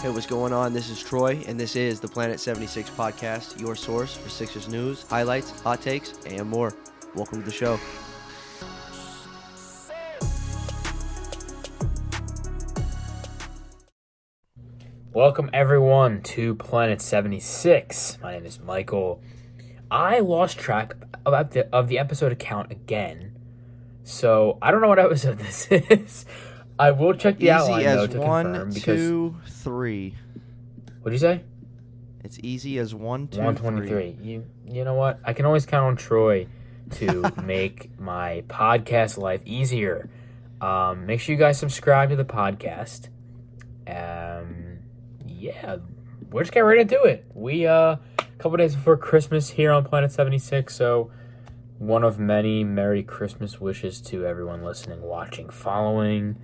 Hey, what's going on? This is Troy, and this is the Planet 76 podcast, your source for Sixers news, highlights, hot takes, and more. Welcome to the show. Welcome, everyone, to Planet 76. My name is Michael. I lost track of the episode count again, so I don't know what episode this is. I will check the outline, though, to confirm. Easy as 1, 2, 3. What'd you say? It's easy as 1, 2, 123. You know what? I can always count on Troy to make my podcast life easier. Make sure you guys subscribe to the podcast. Yeah, we'll just get right into it. We, a couple days before Christmas here on Planet 76, so one of many Merry Christmas wishes to everyone listening, watching, following.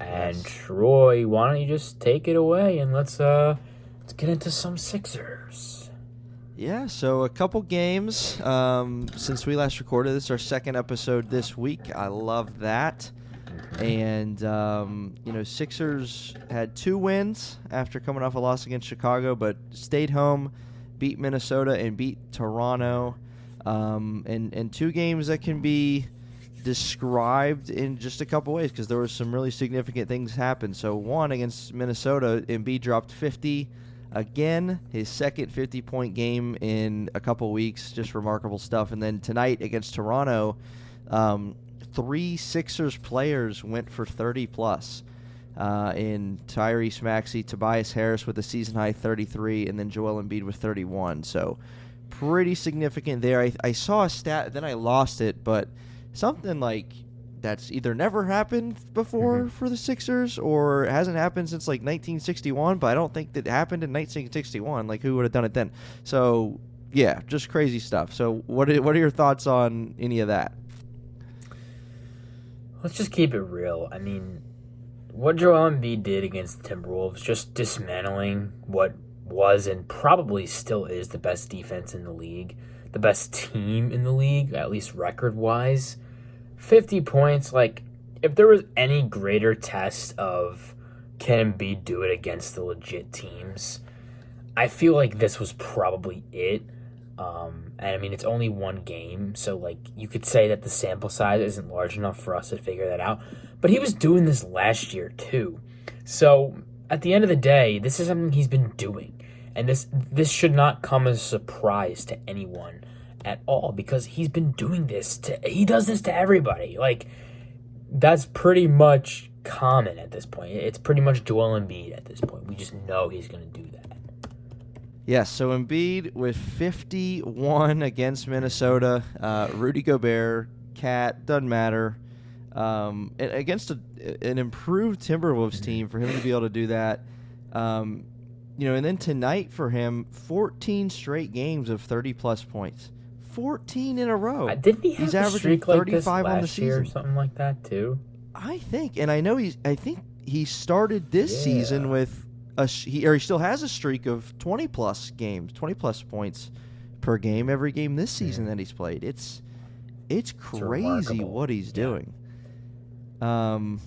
And Yes. Troy, why don't you just take it away and let's get into some Sixers. Yeah, so a couple games since we last recorded. This is our second episode this week. I love that. And, Sixers had 2 wins after coming off a loss against Chicago, but stayed home, beat Minnesota, and beat Toronto. And 2 games that can be described in just a couple ways because there were some really significant things happen. So, one, against Minnesota, Embiid dropped 50 again, his second 50-point game in a couple weeks. Just remarkable stuff. And then tonight against Toronto, 3 Sixers players went for 30-plus in Tyrese Maxey, Tobias Harris with a season-high 33, and then Joel Embiid with 31. So pretty significant there. I saw a stat, then I lost it, but something like that's either never happened before for the Sixers or hasn't happened since like 1961, but I don't think that happened in 1961. Like, who would have done it then? So, yeah, just crazy stuff. So what are your thoughts on any of that? Let's just keep it real. I mean, what Joel Embiid did against the Timberwolves, just dismantling what was and probably still is the best defense in the league, the best team in the league, at least record-wise. 50 points, like, if there was any greater test of can Embiid do it against the legit teams, I feel like this was probably it. And I mean, it's only one game, so like you could say that the sample size isn't large enough for us to figure that out. But he was doing this last year too. So at the end of the day, this is something he's been doing. And this should not come as a surprise to anyone at all, because he's been doing this he does this to everybody. Like, that's pretty much common at this point. It's pretty much Joel Embiid at this point. We just know he's going to do that. Yes, so Embiid with 51 against Minnesota. Rudy Gobert, Cat, doesn't matter. And against an improved Timberwolves team, for him to be able to do that. And then tonight for him, 14 straight games of 30-plus points. 14 in a row. Didn't he have He's a averaging streak like 35 this on the last year or season. something like that too? I think, and I think he started this season with he still has a streak of 20-plus games, 20-plus points per game every game this season that he's played. It's crazy what he's doing. Now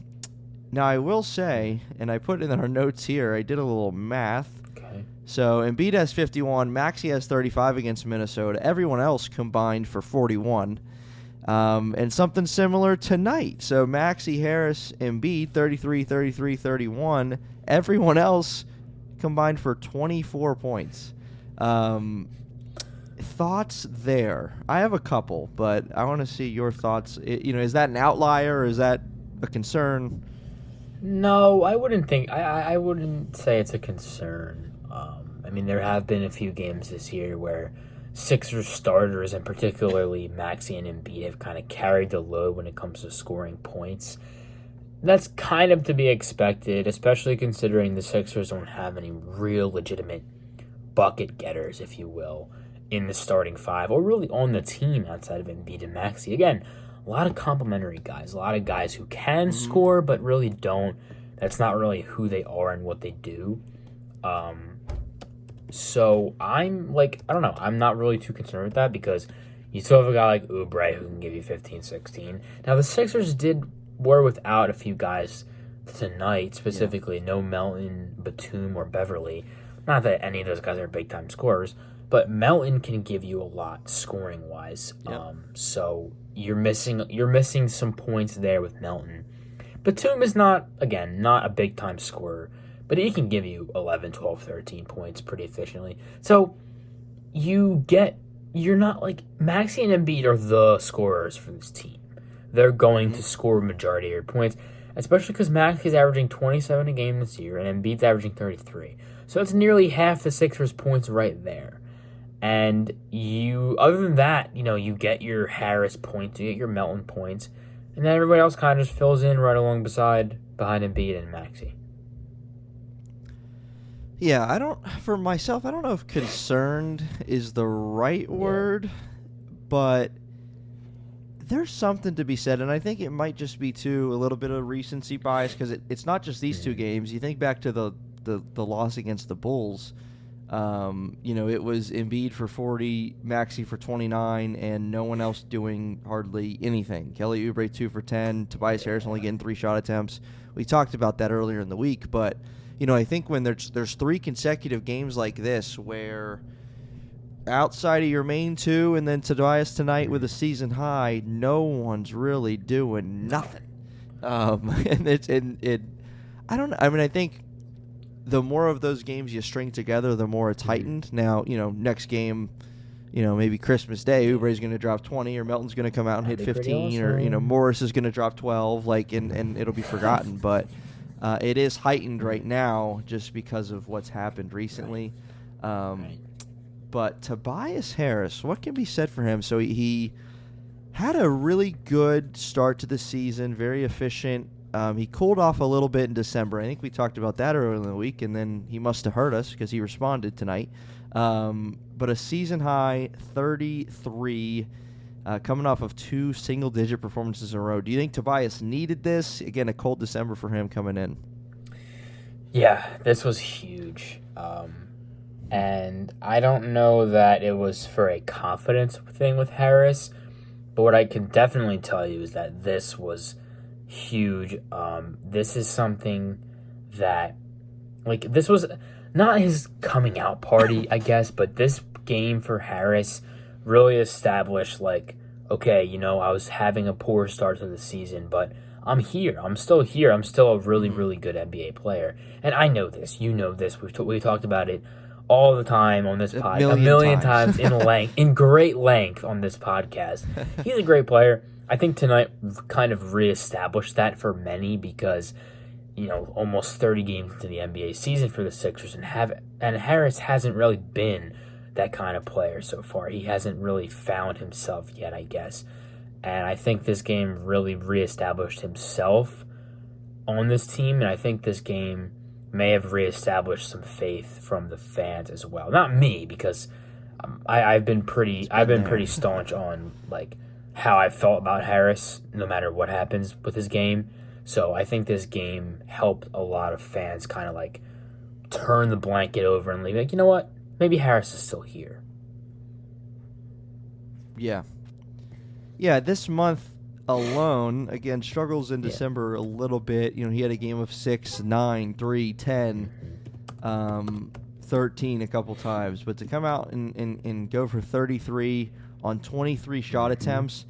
I will say, and I put in our notes here, I did a little math. Okay. So Embiid has 51, Maxey has 35 against Minnesota. Everyone else combined for 41. And something similar tonight. So Maxey, Harris, Embiid, 33, 33, 31. Everyone else combined for 24 points. Thoughts there? I have a couple, but I want to see your thoughts. Is that an outlier or is that a concern? No, I wouldn't think. I wouldn't say it's a concern. I mean, there have been a few games this year where Sixers starters, and particularly Maxey and Embiid, have kind of carried the load when it comes to scoring points. That's kind of to be expected, especially considering the Sixers don't have any real legitimate bucket getters, if you will, in the starting 5, or really on the team outside of Embiid and Maxey. Again, a lot of complimentary guys, a lot of guys who can score but really don't. That's not really who they are and what they do. So I'm like, I don't know. I'm not really too concerned with that because you still have a guy like Oubre who can give you 15, 16. Now, the Sixers were without a few guys tonight, specifically, no Melton, Batum, or Beverly. Not that any of those guys are big-time scorers, but Melton can give you a lot scoring-wise. Yep. So you're missing some points there with Melton. Batum is not a big-time scorer, but he can give you 11, 12, 13 points pretty efficiently. So you're not like Maxey and Embiid are the scorers for this team. They're going to score a majority of your points, especially because Maxey's averaging 27 a game this year and Embiid's averaging 33. So it's nearly half the Sixers' points right there. And other than that, you get your Harris points, you get your Melton points, and then everybody else kind of just fills in right along behind Embiid and Maxey. Yeah, I don't know if concerned is the right word, but there's something to be said, and I think it might just be a little bit of recency bias, because it's not just these two games. You think back to the loss against the Bulls. It was Embiid for 40, Maxey for 29, and no one else doing hardly anything. Kelly Oubre 2 for 10, Tobias Harris only getting 3 shot attempts. We talked about that earlier in the week, but I think when there's 3 consecutive games like this where outside of your main 2 and then Tobias tonight with a season high, no one's really doing nothing. I don't know. I mean, I think the more of those games you string together, the more it's heightened. Now, next game, maybe Christmas Day, Oubre's going to drop 20, or Melton's going to come out and hit 15, or Morris is going to drop 12, and it'll be forgotten. But it is heightened right now just because of what's happened recently. But Tobias Harris, what can be said for him? So he had a really good start to the season, very efficient. He cooled off a little bit in December. I think we talked about that earlier in the week, and then he must have hurt us because he responded tonight. But a season-high 33, coming off of 2 single-digit performances in a row. Do you think Tobias needed this? Again, a cold December for him coming in. Yeah, this was huge. And I don't know that it was for a confidence thing with Harris, but what I can definitely tell you is that this was huge. This is something that, this was not his coming out party, I guess, but this game for Harris really established, okay, I was having a poor start to the season, but I'm here. I'm still here. I'm still a really, really good NBA player. And I know this. You know this. We talked about it all the time on this podcast. A million times in great length on this podcast. He's a great player. I think tonight kind of reestablished that for many because, almost 30 games into the NBA season for the Sixers, and Harris hasn't really been that kind of player so far. He hasn't really found himself yet, I guess. And I think this game really reestablished himself on this team, and I think this game may have reestablished some faith from the fans as well. Not me, because I've been pretty staunch on how I felt about Harris, no matter what happens with his game. So I think this game helped a lot of fans kind of turn the blanket over and leave. You know what? Maybe Harris is still here. Yeah. Yeah, this month alone, again, struggles in December a little bit. He had a game of 6, 9, 3, 10, 13 a couple times. But to come out and go for 33 on 23 shot attempts,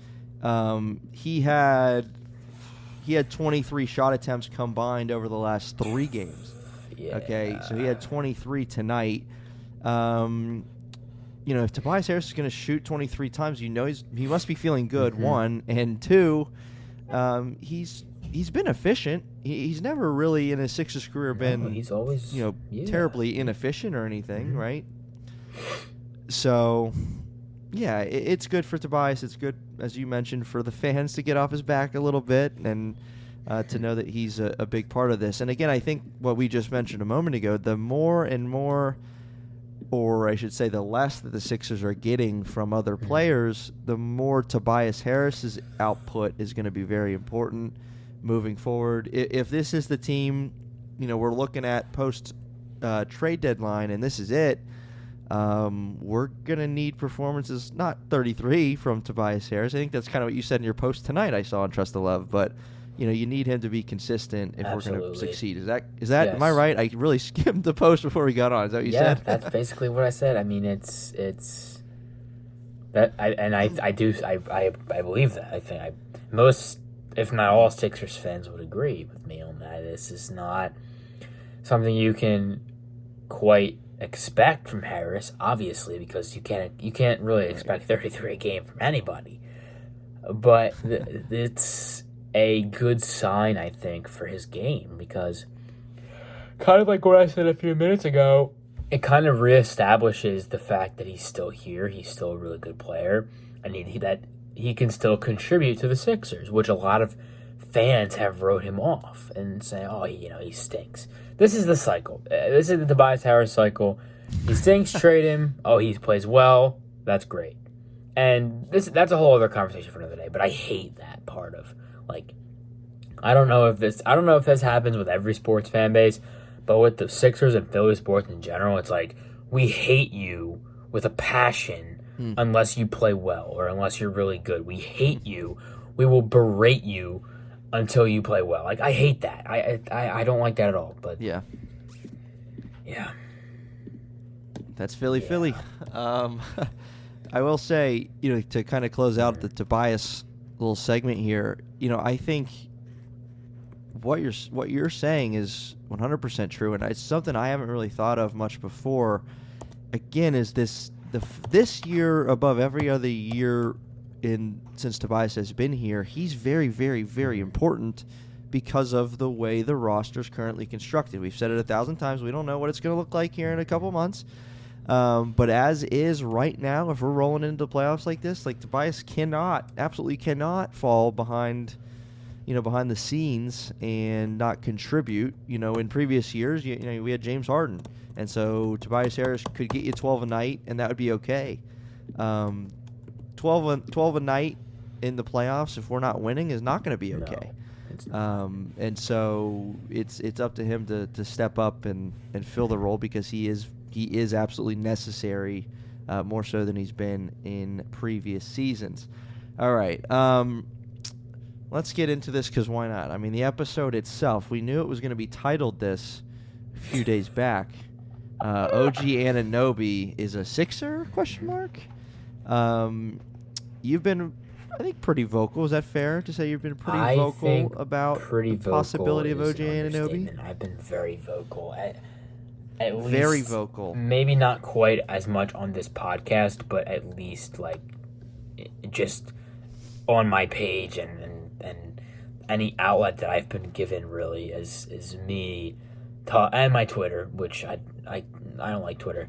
he had 23 shot attempts combined over the last 3 games. Yeah. Okay, so he had 23 tonight. If Tobias Harris is going to shoot 23 times, he must be feeling good, one. And two, he's been efficient. He's never really in his Sixers career been he's always terribly inefficient or anything, right? So, yeah, it's good for Tobias. It's good, as you mentioned, for the fans to get off his back a little bit and to know that he's a big part of this. And again, I think what we just mentioned a moment ago, the more and more, or I should say the less that the Sixers are getting from other players, the more Tobias Harris's output is going to be very important moving forward. If this is the team, we're looking at post trade deadline and this is it, we're going to need performances, not 33 from Tobias Harris. I think that's kind of what you said in your post tonight I saw on Trust the Love, but you need him to be consistent if we're going to succeed. Is that Yes. Am I right? I really skimmed the post before we got on. Is that what you said? Yeah, that's basically what I said. I mean, it's that I believe that. I think most, if not all, Sixers fans would agree with me on that. This is not something you can quite expect from Harris, obviously, because you can't really expect 33 a game from anybody. But it's a good sign, I think, for his game, because kind of like what I said a few minutes ago, it kind of reestablishes the fact that he's still here. He's still a really good player, and that he can still contribute to the Sixers, which a lot of fans have wrote him off and say, "Oh, he stinks." This is the cycle. This is the Tobias Harris cycle. He stinks, trade him. Oh, he plays well. That's great. And that's a whole other conversation for another day. But I hate that part of, like, I don't know if this happens with every sports fan base. But with the Sixers and Philly sports in general, it's like, we hate you with a passion unless you play well or unless you're really good. We hate you. We will berate you until you play well. Like, I hate that. I don't like that at all. But yeah. That's Philly. I will say, to kind of close out the Tobias little segment here, I think what you're saying is 100% true, and it's something I haven't really thought of much before. Again, is this year above every other year since Tobias has been here? He's very, very, very important because of the way the roster is currently constructed. We've said it 1,000 times. We don't know what it's going to look like here in a couple months, but as is right now, if we're rolling into the playoffs like this, like, Tobias absolutely cannot fall behind the scenes and not contribute. In previous years, we had James Harden, and so Tobias Harris could get you 12 a night, and that would be okay. 12 a night in the playoffs, if we're not winning, is not going to be okay. No, and so it's up to him to step up and fill the role, because he is absolutely necessary, more so than he's been in previous seasons. All right. Let's get into this, because why not? I mean, the episode itself, we knew it was going to be titled this a few days back. OG Anunoby is a Sixer? ? You've been, I think, pretty vocal. Is that fair to say you've been pretty vocal about the possibility of OG Anunoby? I've been very vocal. At least, very vocal. Maybe not quite as much on this podcast, but at least, like, just on my page and any outlet that I've been given, really, is me and my Twitter, which I don't like Twitter,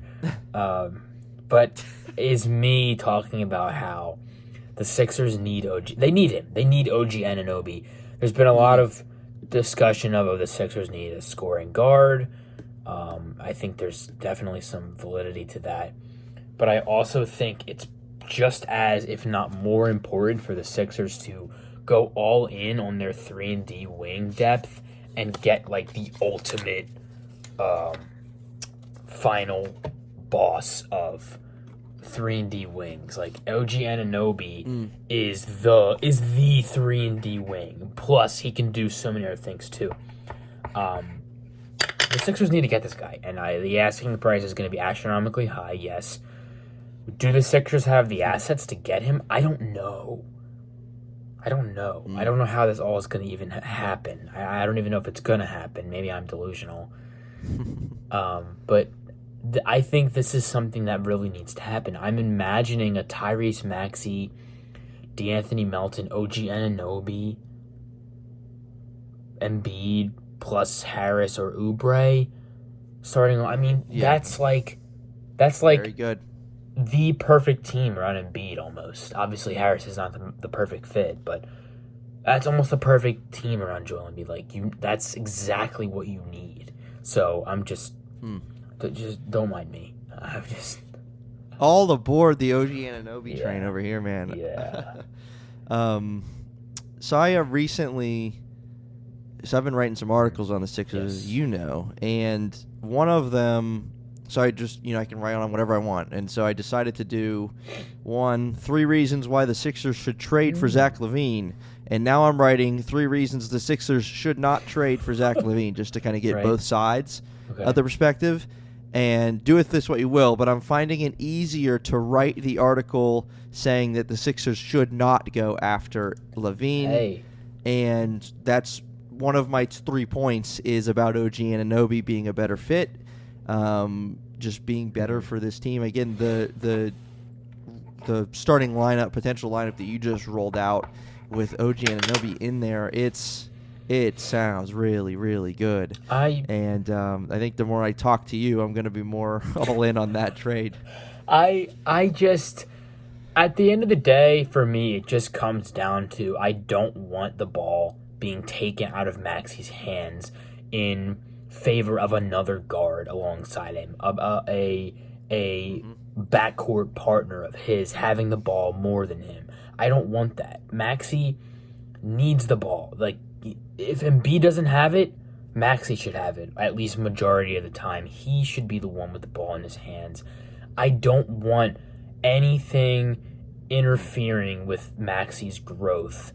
but is me talking about how the Sixers need OG. They need him. They need OG Anunoby. There's been a lot of discussion of the Sixers need a scoring guard. I think there's definitely some validity to that, but I also think it's just as, if not more important, for the Sixers to go all in on their 3-and-D wing depth and get, like, the ultimate final boss of 3-and-D wings. Like, OG Anunoby is the 3-and-D wing. Plus, he can do so many other things too. The Sixers need to get this guy, and the asking price is going to be astronomically high. Yes. Do the Sixers have the assets to get him? I don't know. I don't know how this all is going to even happen. I don't even know if it's going to happen. Maybe I'm delusional. But I think this is something that really needs to happen. I'm imagining a Tyrese Maxey, DeAnthony Melton, OG Anunoby, Embiid plus Harris or Oubre starting. I mean, that's like very good. The perfect team around Embiid almost. Obviously, Harris is not the perfect fit, but that's almost the perfect team around Joel Embiid. Like, that's exactly what you need. So I'm just don't mind me. I'm just all aboard the OG Anunoby train over here, man. Yeah. So I have recently. So I've been writing some articles on the Sixers, and one of them So I just, I can write on whatever I want. And so I decided to do 3 reasons why the Sixers should trade for Zach LaVine. And now I'm writing 3 reasons the Sixers should not trade for Zach LaVine, just to kind of get both sides of the perspective. And do with this what you will, but I'm finding it easier to write the article saying that the Sixers should not go after LaVine. Hey. And that's one of my 3 points is about OG Anunoby being a better fit. Just being better for this team. Again, the starting lineup, potential lineup that you just rolled out with OG Anunoby in there, it sounds really, really good. I think the more I talk to you, I'm going to be more all in on that trade. I just, at the end of the day, for me, it just comes down to I don't want the ball being taken out of Maxey's hands in favor of another guard alongside him, a backcourt partner of his having the ball more than him. I don't want that. Maxey needs the ball. Like, if Embiid doesn't have it, Maxey should have it, at least majority of the time. He should be the one with the ball in his hands. I don't want anything interfering with Maxey's growth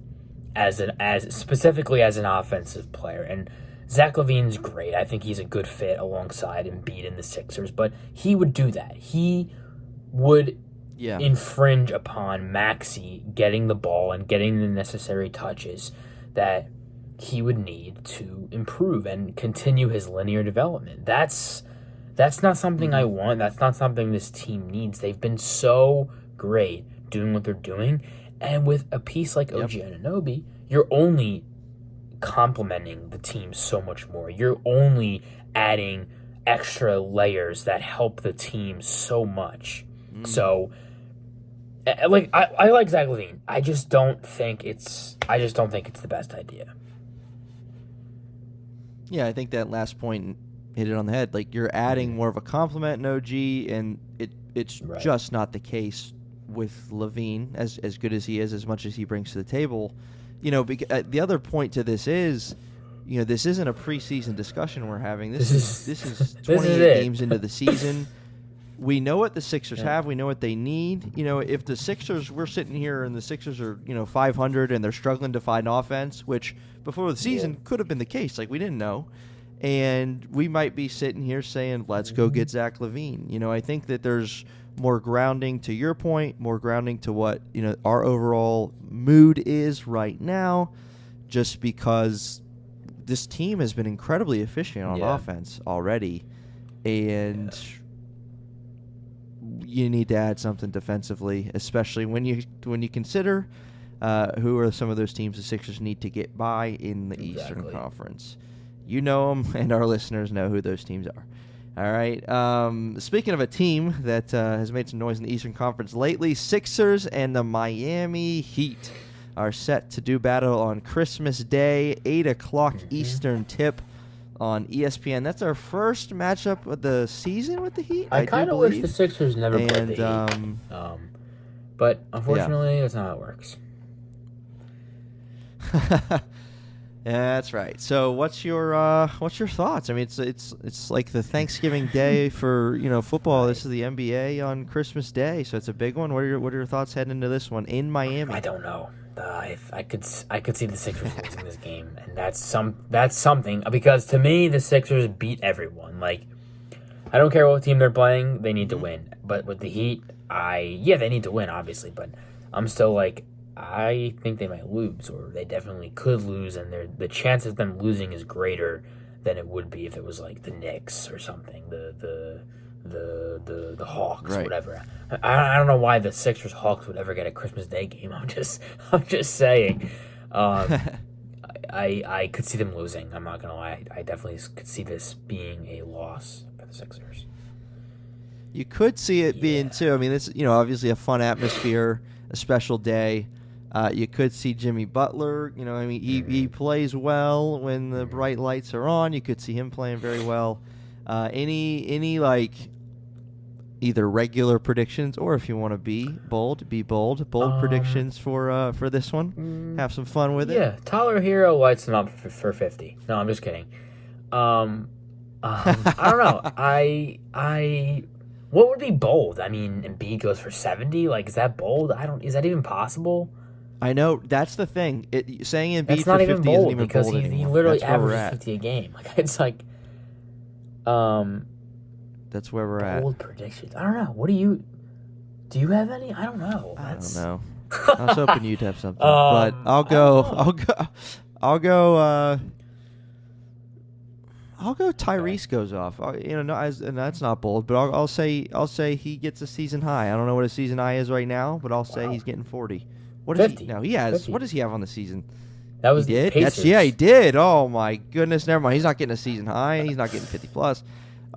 as specifically as an offensive player. And Zach LaVine's great. I think he's a good fit alongside Embiid in the Sixers, but he would do that. He would infringe upon Maxey getting the ball and getting the necessary touches that he would need to improve and continue his linear development. That's not something I want. That's not something this team needs. They've been so great doing what they're doing, and with a piece like OG Anunoby, you're only complementing the team so much more. You're only adding extra layers that help the team so much. So, like, I like Zach LaVine. I just don't think it's the best idea. Yeah, I think that last point hit it on the head. Like, you're adding more of a compliment in OG, and it's just not the case with LaVine, as good as he is, as much as he brings to the table. The other point to this is, this isn't a preseason discussion we're having. This is 28 games into the season. We know what the Sixers have. We know what they need. If the Sixers, we're sitting here and the Sixers are, 500 and they're struggling to find offense, which before the season could have been the case. Like, we didn't know. And we might be sitting here saying, let's go get Zach LaVine. I think that there's more grounding to your point, more grounding to what, our overall mood is right now, just because this team has been incredibly efficient on offense already. And you need to add something defensively, especially when you consider who are some of those teams the Sixers need to get by in the Eastern Conference. You know them, and our listeners know who those teams are. All right. Speaking of a team that has made some noise in the Eastern Conference lately, Sixers and the Miami Heat are set to do battle on Christmas Day, 8 o'clock Eastern tip on ESPN. That's our first matchup of the season with the Heat. I kind of wish the Sixers never played the Heat. But unfortunately, that's not how it works. Yeah, that's right. So, what's your thoughts? I mean, it's like the Thanksgiving Day for football. This is the NBA on Christmas Day, so it's a big one. What are your thoughts heading into this one in Miami? I don't know. I could see the Sixers losing this game, and that's something, because to me the Sixers beat everyone. Like, I don't care what team they're playing, they need to win. But with the Heat, they need to win, obviously. But I'm still like, I think they might lose, or they definitely could lose, and the chance of them losing is greater than it would be if it was like the Knicks or something, the Hawks, or whatever. I don't know why the Sixers Hawks would ever get a Christmas Day game. I'm just saying. I could see them losing. I'm not gonna lie. I definitely could see this being a loss for the Sixers. You could see it being too. I mean, it's obviously a fun atmosphere, a special day. You could see Jimmy Butler. He plays well when the bright lights are on. You could see him playing very well. Any like either regular predictions, or if you want to be bold predictions for this one. Have some fun with it. Yeah, Tyler Hero lights them up for 50. No, I'm just kidding. I don't know. What would be bold? I mean, Embiid goes for 70. Like, is that bold? Is that even possible? I know that's the thing. Saying Embiid That's for not 50 even isn't bold even because bold he anymore. literally That's where we're averages at. 50 a game. Like, it's like, That's where we're at. bold predictions. I don't know. Do you have any? I don't know. I don't know. I was hoping you'd have something, but I'll go. Tyrese goes off. And that's not bold, but I'll say he gets a season high. I don't know what his season high is right now, but I'll say he's getting 40. What is 50. he? No, he has. 50. What does he have on the season? That was He did. the Pacers. He did. Oh my goodness. Never mind. He's not getting a season high. He's not getting 50 plus.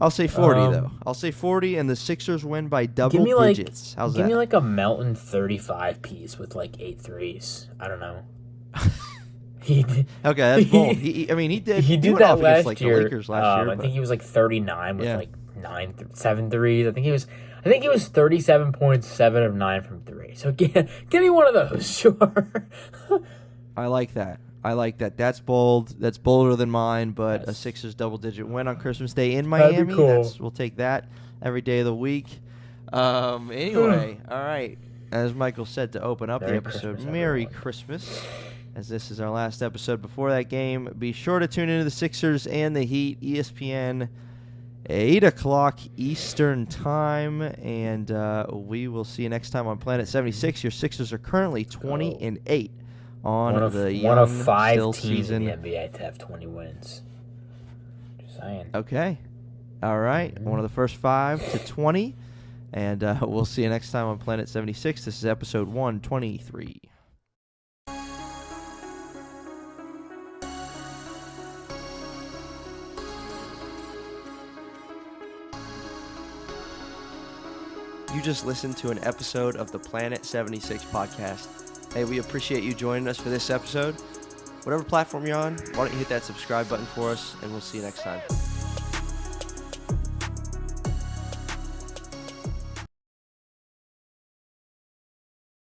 I'll say 40 though. I'll say 40, and the Sixers win by double digits. How's that? Give me like a Melton 35 piece with like 8 threes. I don't know. Okay, that's bold. He did. He did went that off against, last the year. Lakers last year. I think he was like 39 with Yeah. like 7 threes. I think he was 37 points, 7 of 9 from 3. So give me one of those, sure. I like that. That's bold. That's bolder than mine, but Yes. a Sixers double-digit win on Christmas Day in Miami. That'd be cool. We'll take that every day of the week. Anyway, all right. As Michael said to open up the Merry episode, Christmas, Merry everyone. Christmas. As this is our last episode before that game, be sure to tune into the Sixers and the Heat, ESPN, 8 o'clock Eastern Time, and we will see you next time on Planet 76. Your Sixers are currently 20-8 on One of the 5 still teams season. in the NBA to have 20 wins. Just saying. Okay. All right. One of the first 5 to 20, and we'll see you next time on Planet 76. This is episode 123. You just listened to an episode of the Planet 76 podcast. Hey, we appreciate you joining us for this episode. Whatever platform you're on, why don't you hit that subscribe button for us, and we'll see you next time.